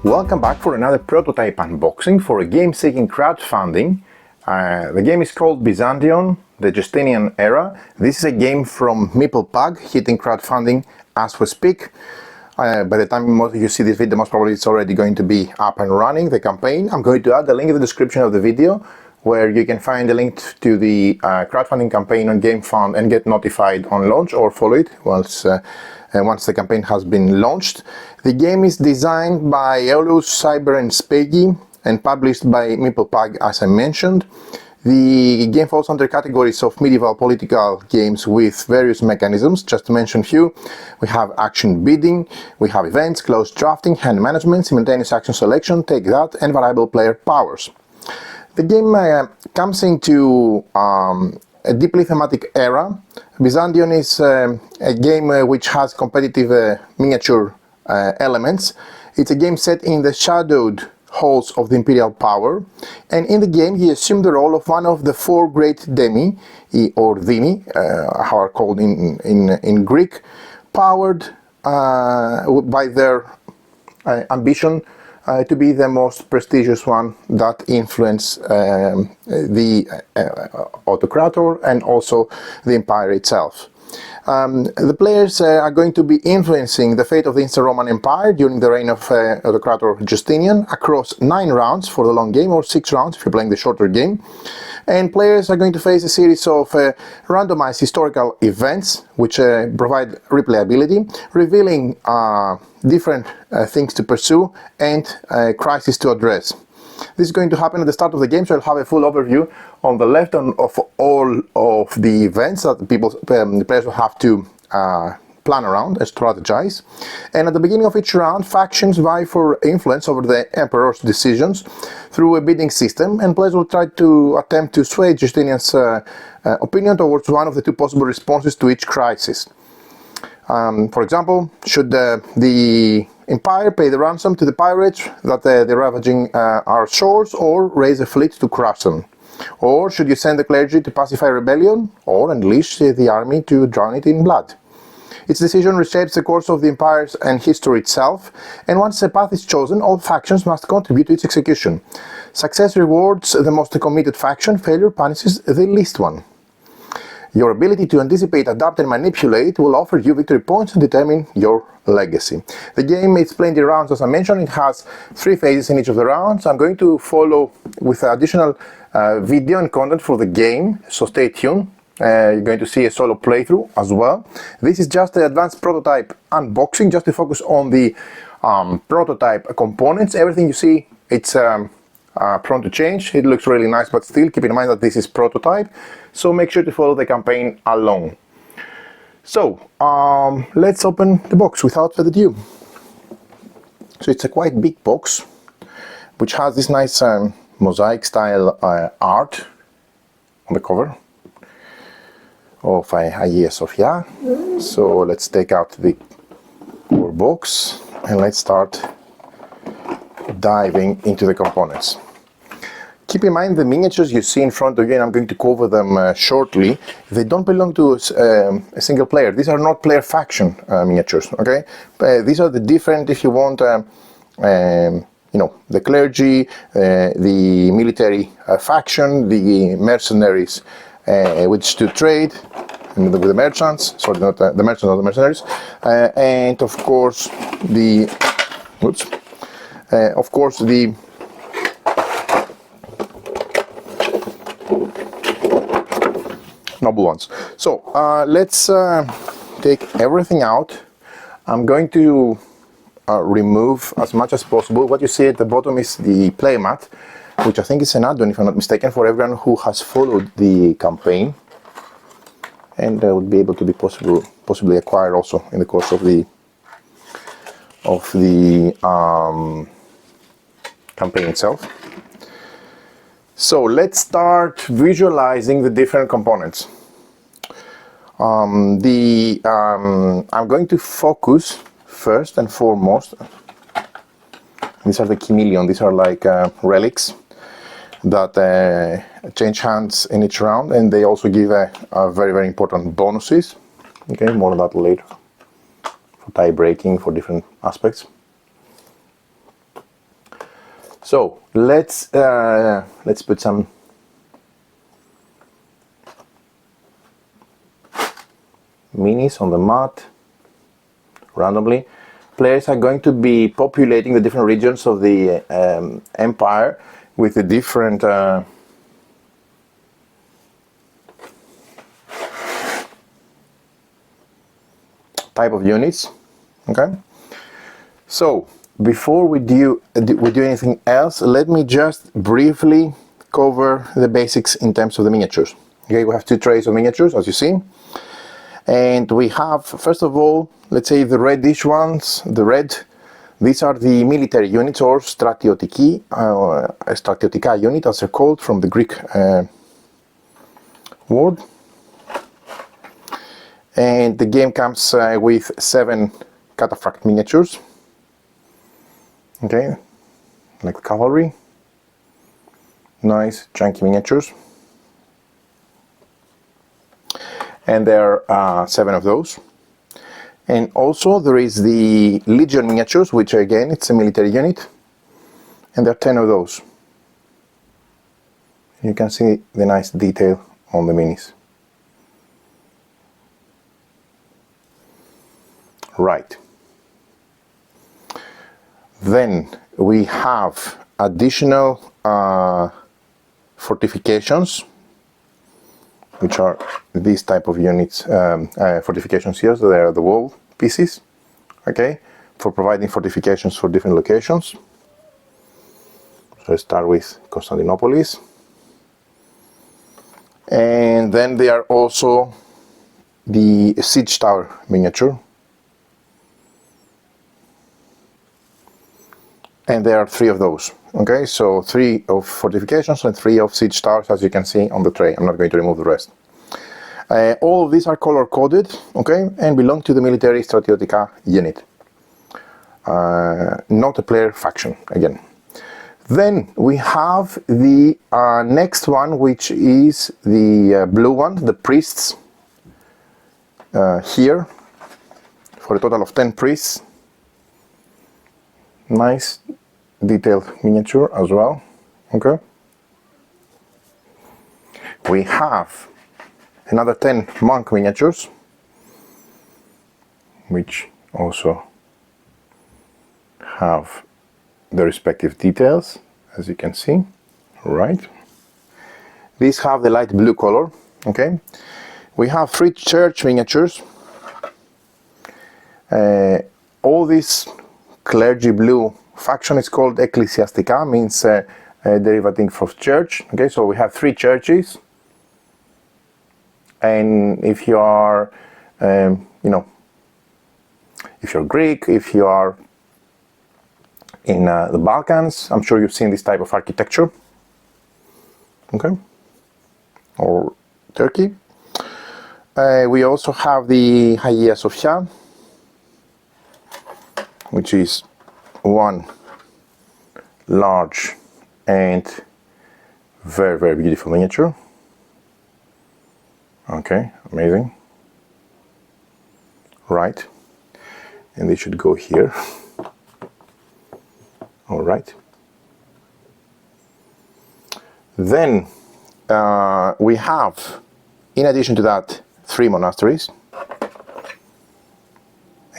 Welcome back for another prototype unboxing for a game seeking crowdfunding. The game is called Byzantion, the Justinian era. This is a game from MeeplePug, hitting crowdfunding as we speak. By the time you see this video, most probably it's already going to be up and running, the campaign. I'm going to add the link in the description of the video where you can find a link to the crowdfunding campaign on GameFund and get notified on launch, or follow it once the campaign has been launched. The game is designed by Eolus, Cyber and Speggy and published by MeeplePug, as I mentioned. The game falls under categories of medieval political games with various mechanisms. Just to mention a few, we have action bidding, we have events, close drafting, hand management, simultaneous action selection, take that, and variable player powers. The game comes into a deeply thematic era. Byzantion is a game which has competitive miniature elements. It's a game set in the shadowed halls of the imperial power, and in the game you assume the role of one of the four great demi, or demi, how are called in Greek, powered by their ambition to be the most prestigious one that influence the autocrator and also the empire itself. The players are going to be influencing the fate of the Eastern Roman Empire during the reign of autocrator Justinian across 9 rounds for the long game, or 6 rounds if you're playing the shorter game. And players are going to face a series of randomized historical events which provide replayability, revealing different things to pursue and crises to address. This is going to happen at the start of the game, so I'll have a full overview on the left of all of the events that the players will have to plan around and strategize. And at the beginning of each round, factions vie for influence over the emperor's decisions through a bidding system, and players will try to attempt to sway Justinian's opinion towards one of the 2 possible responses to each crisis. For example, should the empire pay the ransom to the pirates that they're ravaging our shores, or raise a fleet to crush them? Or should you send the clergy to pacify rebellion, or unleash the army to drown it in blood? Its decision reshapes the course of the empire and history itself, and once a path is chosen, all factions must contribute to its execution. Success rewards the most committed faction, failure punishes the least one. Your ability to anticipate, adapt and manipulate will offer you victory points and determine your legacy. The game is played in rounds, as I mentioned. It has 3 phases in each of the rounds. I'm going to follow with additional video and content for the game, so stay tuned. You're going to see a solo playthrough as well. This is just the advanced prototype unboxing, just to focus on the prototype components. Everything you see, it's prone to change. It looks really nice, but still keep in mind that this is prototype, so make sure to follow the campaign along. So let's open the box without further ado. So it's a quite big box which has this nice mosaic style art on the cover of Hagia Sophia. So let's take out the core box and let's start diving into the components. Keep in mind the miniatures you see in front of you, and I'm going to cover them shortly. They don't belong to a single player. These are not player faction miniatures, okay? These are the different, if you want, you know, the clergy, the military faction, the mercenaries which to trade, and with the merchants, sorry, not the merchants, not the mercenaries, and of course the, the noble ones. So let's take everything out. I'm going to remove as much as possible. What you see at the bottom is the playmat, which I think is an add-on, if I'm not mistaken, for everyone who has followed the campaign, and would be able to be possibly acquired also in the course of the campaign itself. So let's start visualizing the different components. I'm going to focus first and foremost. These are the chameleon. These are like relics that change hands in each round, and they also give a very, very important bonuses. Okay, more on that later. For tie breaking, for different aspects. So let's put some minis on the mat randomly. Players are going to be populating the different regions of the empire with the different type of units. Okay. So before we do anything else, let me just briefly cover the basics in terms of the miniatures. Okay, we have two trays of miniatures, as you see. And we have, first of all, let's say the reddish ones, these are the military units, or stratiotica unit, as they're called, from the Greek word. And the game comes with 7 cataphract miniatures. Okay, like cavalry. Nice, chunky miniatures. And there are 7 of those. And also there is the Legion miniatures, which again, it's a military unit. And there are 10 of those. You can see the nice detail on the minis. Right. Then we have additional fortifications, which are these type of units, fortifications here. So they are the wall pieces, okay, for providing fortifications for different locations. So let's start with Constantinopolis. And then there are also the siege tower miniature. And there are 3 of those. Okay, so 3 of fortifications and 3 of siege towers, as you can see on the tray. I'm not going to remove the rest. All of these are color coded, okay, and belong to the military Stratiotica unit. Not a player faction, again. Then we have the next one, which is the blue one, the priests. Here, for a total of 10 priests. Nice detailed miniature as well. Okay. We have another 10 monk miniatures, which also have the respective details, as you can see. Right. These have the light blue color. Okay. We have 3 church miniatures. All these clergy blue faction is called Ecclesiastica, means derivative from church. Okay, so we have 3 churches, and if you are, if you're Greek, if you are in the Balkans, I'm sure you've seen this type of architecture. Okay, or Turkey. We also have the Hagia Sophia, which is one large and very, very beautiful miniature. Okay, amazing. Right, and they should go here. All right. Then we have, in addition to that, 3 monasteries,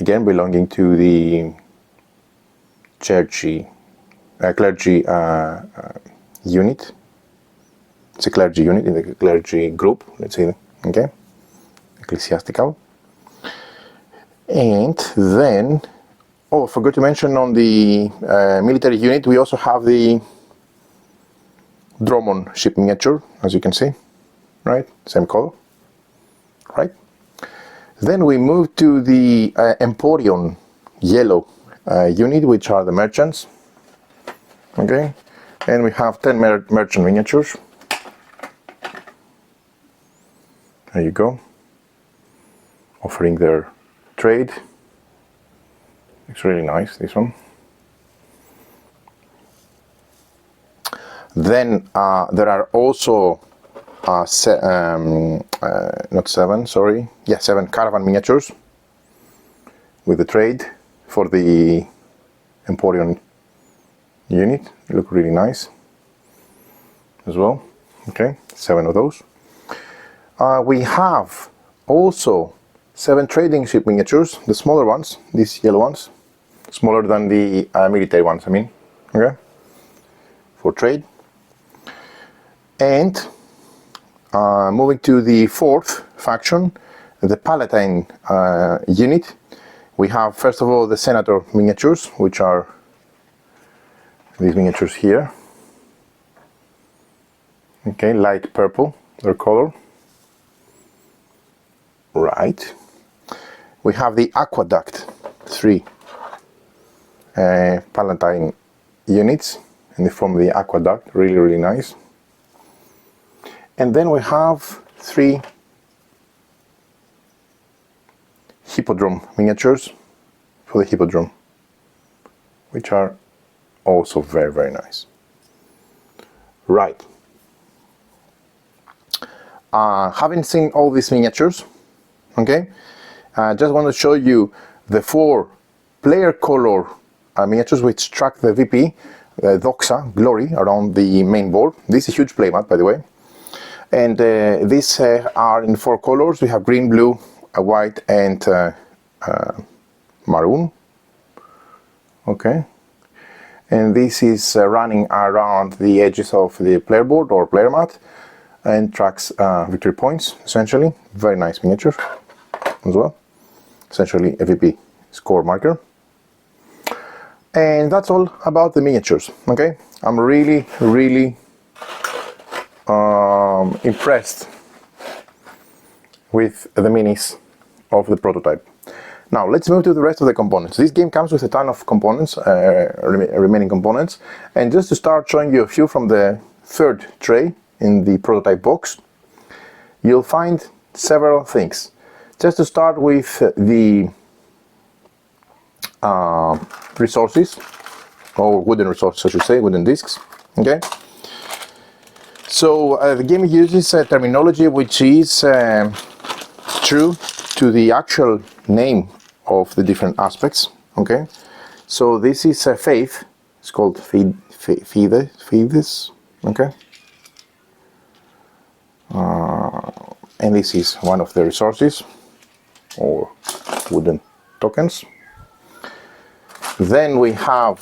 again belonging to the clergy unit. It's a clergy unit in the clergy group, let's say, okay, ecclesiastical. And then, oh, I forgot to mention on the military unit, we also have the Dromon ship miniature, as you can see, right, same color, right. Then we move to the Emporion yellow unit, which are the merchants. Okay, and we have 10 merchant miniatures. There you go, offering their trade. It's really nice, this one. Then there are also 7 caravan miniatures with the trade for the Emporion unit. They look really nice as well. Okay, 7 of those. We have also 7 trading ship miniatures, the smaller ones, these yellow ones, smaller than the military ones, I mean, okay, for trade. And moving to the 4th faction, the Palatine unit, we have first of all the Senator miniatures, which are these miniatures here. Okay, light purple, their color. Right. We have the Aqueduct 3 Palatine units in the form of the Aqueduct, really, really nice. And then we have 3 Hippodrome miniatures for the Hippodrome, which are also very, very nice. Right. Having seen all these miniatures, okay, I just want to show you the 4 player color miniatures which track the VP, Doxa, Glory, around the main board. This is a huge playmat, by the way. And these are in 4 colors. We have green, blue, white, and maroon. Okay. And this is running around the edges of the player board or player mat and tracks victory points, essentially. Very nice miniature as well. Essentially a VP score marker. And that's all about the miniatures, okay? I'm really, really impressed with the minis of the prototype. Now let's move to the rest of the components. This game comes with a ton of components, remaining components, and just to start showing you a few from the 3rd tray in the prototype box, you'll find several things. Just to start with the resources, or wooden resources I should say, wooden discs, okay? So the game uses terminology which is true to the actual name of the different aspects, okay? So this is faith, it's called fides, okay? And this is one of the resources, or wooden tokens. Then we have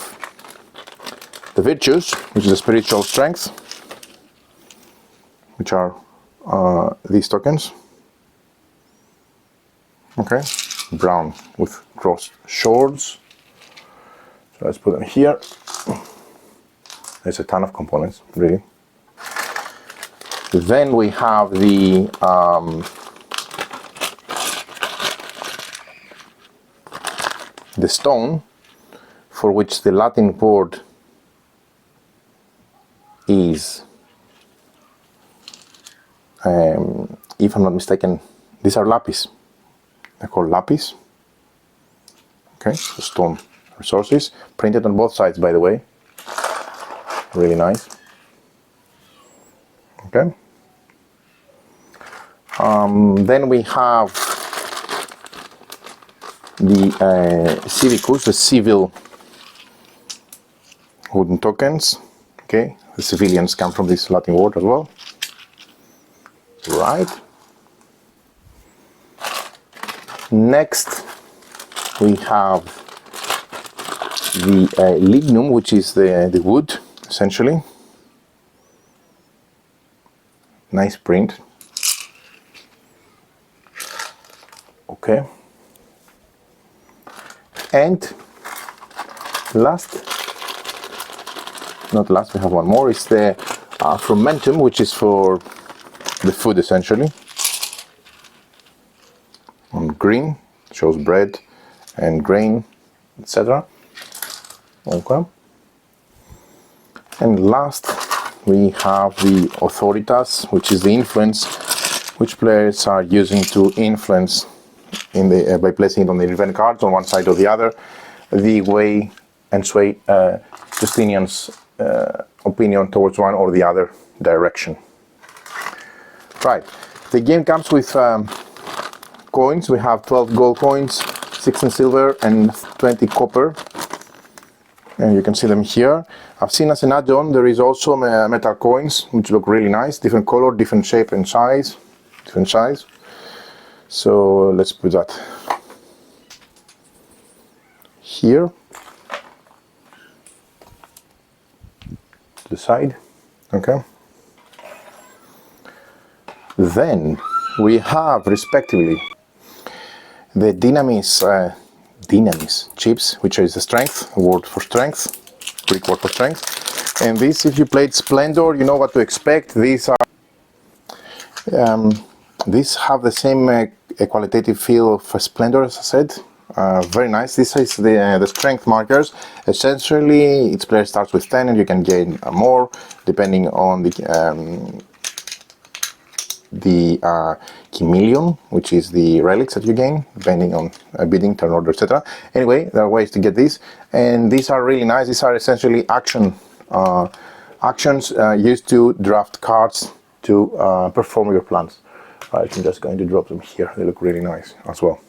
the virtues, which is the spiritual strength, which are these tokens. Okay, brown with crossed swords. So let's put them here. There's a ton of components, really. Then we have the stone, for which the Latin word is, if I'm not mistaken, these are lapis. They're called lapis. Okay, so stone resources, printed on both sides, by the way. Really nice. Okay. Then we have the civicus, the civil wooden tokens. Okay, the civilians come from this Latin word as well. Right. Next, we have the lignum, which is the wood, essentially. Nice print. Okay. And not last, we have one more. It's the frumentum, which is for the food, essentially. On green, shows bread and grain, etc. Okay. And last, we have the authoritas, which is the influence, which players are using to influence in the by placing it on the event cards on one side or the other, the way and sway Justinian's opinion towards one or the other direction. Right. The game comes with coins. We have 12 gold coins, 16 silver, and 20 copper. and you can see them here. I've seen as an add-on there is also metal coins which look really nice, different color, different shape and size, different size. So let's put that here to the side. Okay. Then we have respectively the dynamis chips, which is the strength, a word for strength, Greek word for strength. And this, if you played Splendor, you know what to expect. These are these have the same qualitative feel of Splendor, as I said. Very nice. This is the strength markers. Essentially, each player starts with 10, and you can gain more depending on the chameleon, which is the relics that you gain, depending on bidding, turn order, etc. Anyway, there are ways to get these, and these are really nice. These are essentially actions used to draft cards to perform your plans. Right, I'm just going to drop them here. They look really nice as well.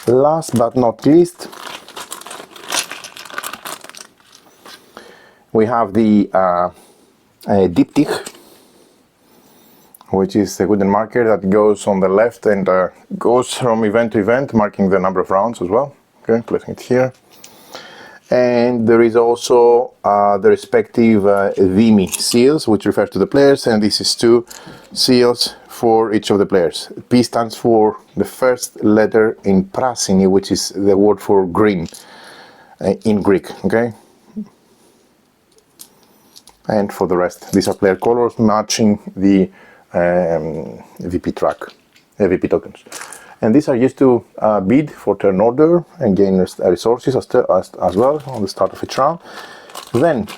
Last but not least, we have the diptych, which is a wooden marker that goes on the left and goes from event to event, marking the number of rounds as well. Okay, placing it here. And there is also the respective Dimi seals, which refers to the players, and this is 2 seals for each of the players. P stands for the first letter in prasini, which is the word for green in Greek. Okay. And for the rest, these are player colors matching the VP track, VP tokens. And these are used to bid for turn order and gain resources as well on the start of each round. Then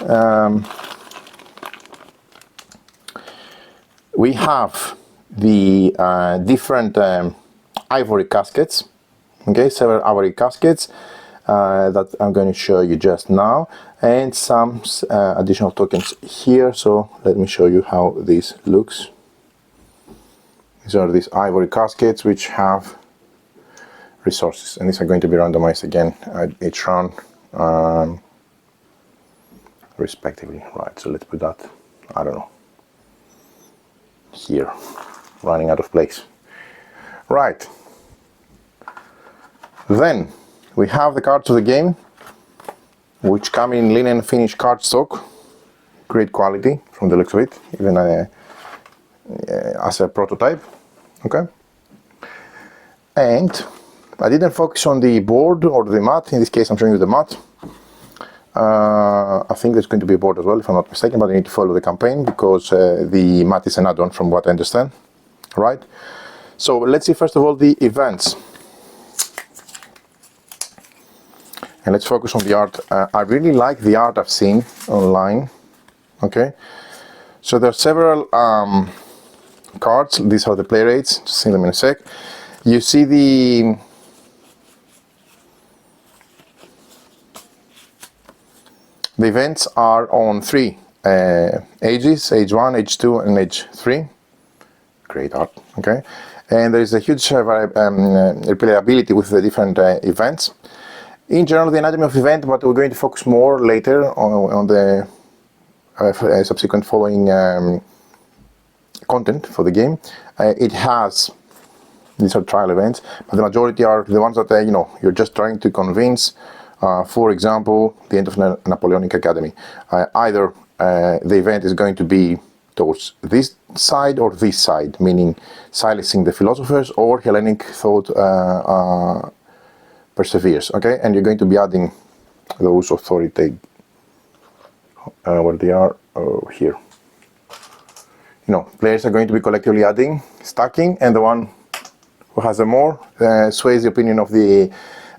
we have the different ivory caskets. Okay, several ivory caskets that I'm going to show you just now, and some additional tokens here. So let me show you how this looks. These are these ivory caskets which have resources, and these are going to be randomized again at each round, respectively. Right, so let's put that, I don't know, here, running out of place. Right, then we have the cards of the game, which come in linen finished cardstock, great quality from the looks of it, even as a prototype. Okay, and I didn't focus on the board or the mat. In this case, I'm showing you the mat. I think there's going to be a board as well, if I'm not mistaken, but I need to follow the campaign because the mat is an add-on from what I understand. Right, so let's see first of all the events. And let's focus on the art. I really like the art I've seen online. Okay, so there are several cards. These are the play rates. Just see them in a sec. You see the events are on 3 ages: age 1, age 2, and age 3. Great art. Okay, and there is a huge replayability with the different events. In general, the anatomy of event, but we're going to focus more later on the subsequent following content for the game. It has, these are trial events, but the majority are the ones that you know, you're just trying to convince. For example, the end of Napoleonic Academy. Either the event is going to be towards this side or this side, meaning silencing the philosophers, or Hellenic thought perseveres. Okay, and you're going to be adding those authority where they are here. You know, players are going to be collectively adding, stacking, and the one who has the more sways the opinion of the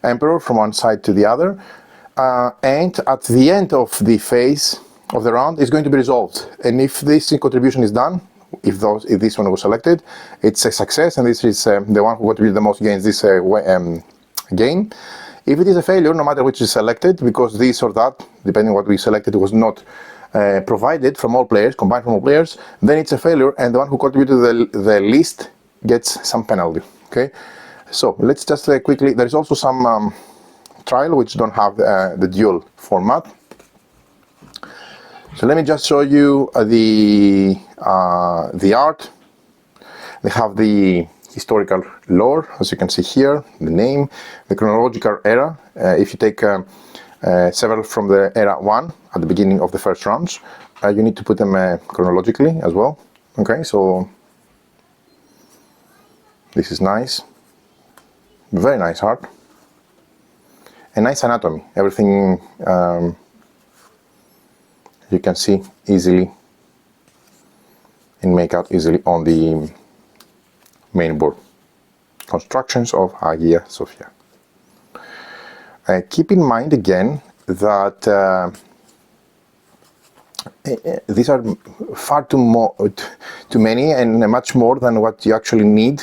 emperor from one side to the other. And at the end of the phase of the round, it's going to be resolved. And if this contribution is done, if this one was selected, it's a success, and this is the one who contributed the most gains this gain. If it is a failure, no matter which is selected, because this or that, depending on what we selected, was not provided from all players, combined from all players, then it's a failure, and the one who contributed the least gets some penalty. Okay, so let's just quickly, there's also some trial, which don't have the dual format. So let me just show you the art. They have the historical lore, as you can see here, the name, the chronological era. If you take several from the era 1 at the beginning of the first rounds, you need to put them chronologically as well. Okay, so this is nice, very nice art, and nice anatomy. Everything you can see easily and make out easily on the main board. Constructions of Hagia Sophia. Keep in mind again that these are far too many and much more than what you actually need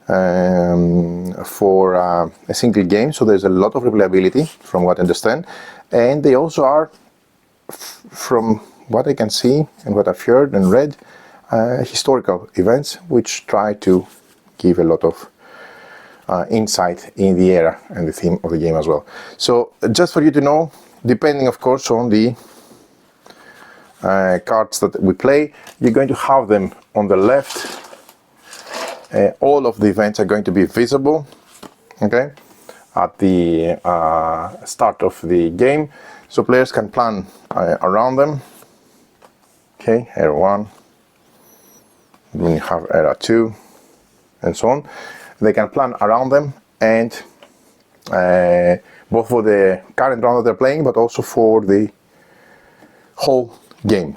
for a single game. So there's a lot of replayability from what I understand, and they also are, from what I can see and what I've heard and read, historical events which try to give a lot of insight in the era and the theme of the game as well. So just for you to know, depending of course on the cards that we play, you're going to have them on the left. All of the events are going to be visible, okay, at the start of the game, so players can plan around them. Okay, era 1, then you have era 2, and so on. They can plan around them, and both for the current round that they're playing, but also for the whole game.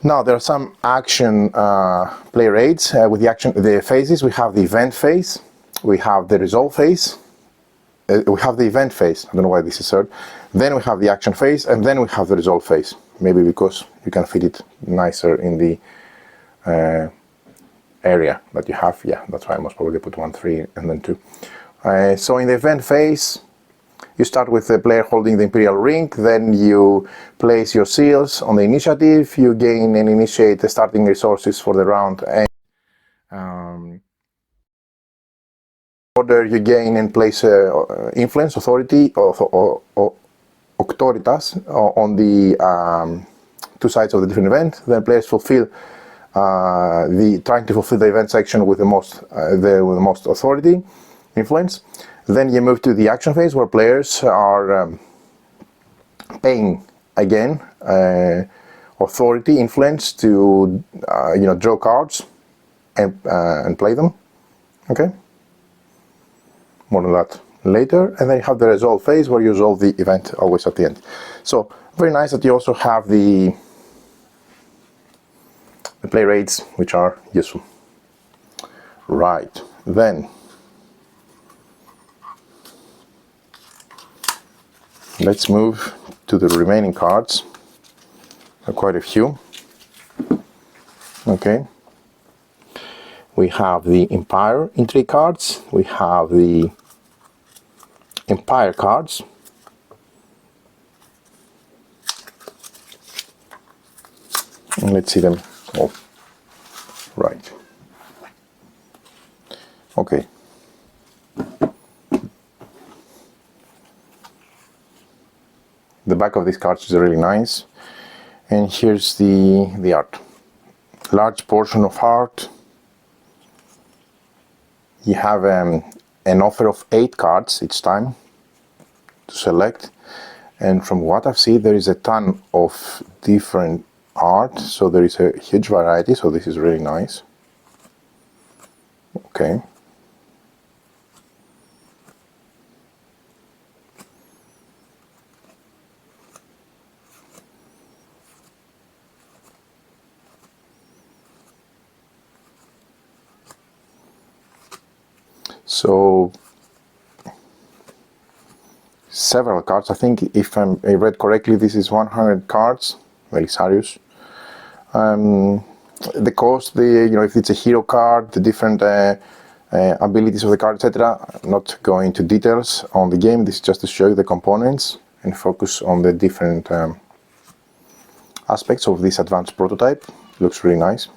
Now there are some action play rates with the phases. We have the event phase, we have the resolve phase, we have the event phase. I don't know why this is third. Then we have the action phase, and then we have the resolve phase. Maybe because you can fit it nicer in the area that you have. Yeah, that's why I most probably put 1, 3, and then 2. So in the event phase, you start with the player holding the Imperial Ring, then you place your seals on the initiative, you gain and initiate the starting resources for the round, and order you gain and place influence, authority, or auctoritas on the two sides of the different event. Then players fulfill trying to fulfill the event section with the most authority, influence. Then you move to the action phase, where players are paying again authority, influence to draw cards and play them. Okay, more on that later. And then you have the resolve phase, where you resolve the event always at the end. So very nice that you also have the play rates, which are useful. Right, then let's move to the remaining cards. There are quite a few. Okay, we have the Empire intrigue cards, we have the Empire cards, and let's see them all. Right. Okay. The back of these cards is really nice, and here's the art. Large portion of art. You have an offer of 8 cards each time to select, and from what I've seen, there is a ton of different art, so there is a huge variety, so this is really nice. Okay. So several cards. I think if I read correctly, this is 100 cards. Very serious. The cost, if it's a hero card, the different abilities of the card, etc. I'm not going into details on the game. This is just to show you the components and focus on the different aspects of this advanced prototype. It looks really nice.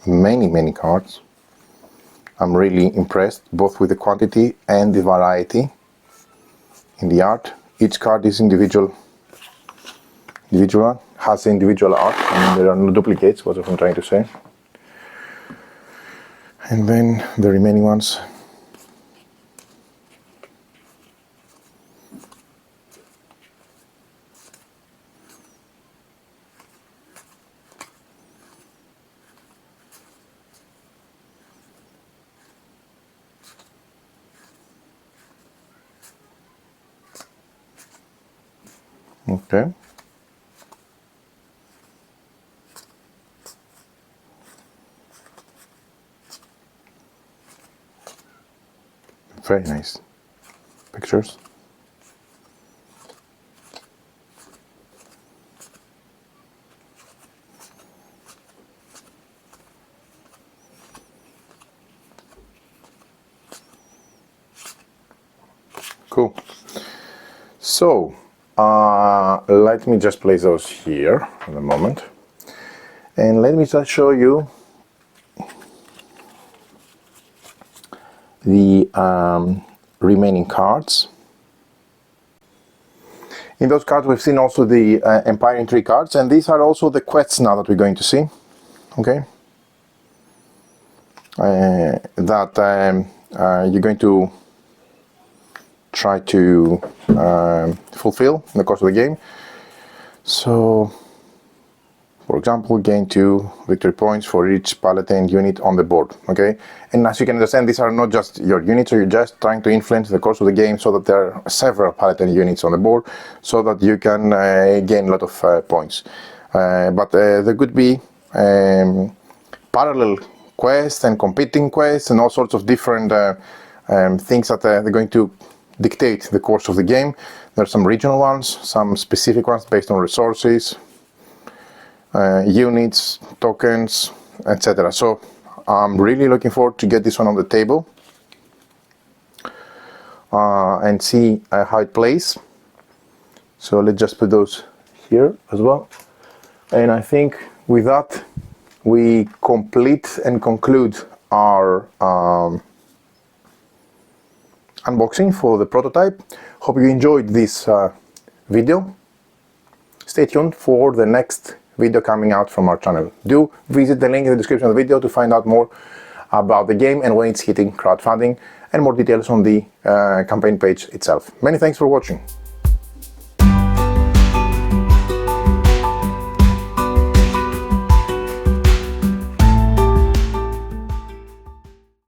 Many cards. I'm really impressed both with the quantity and the variety in the art. Each card is individual, has individual art. I mean, there are no duplicates, what I'm trying to say. And then the remaining ones. Okay. Very nice pictures. Cool. So let me just place those here in a moment, and let me just show you the remaining cards. In those cards we've seen also the Empire Intrigue cards, and these are also the quests now that we're going to see. Okay, that you're going to try to fulfill in the course of the game. So, for example, gain 2 victory points for each Palatine unit on the board. Okay, and as you can understand, these are not just your units, so you're just trying to influence the course of the game so that there are several Palatine units on the board, so that you can gain a lot of points. But there could be parallel quests and competing quests and all sorts of different things that they're going to dictate the course of the game. There are some regional ones, some specific ones based on resources, units, tokens, etc. So I'm really looking forward to get this one on the table and see how it plays. So let's just put those here as well. And I think with that we complete and conclude our unboxing for the prototype. Hope you enjoyed this video. Stay tuned for the next video coming out from our channel. Do visit the link in the description of the video to find out more about the game and when it's hitting crowdfunding, and more details on the campaign page itself. Many thanks for watching.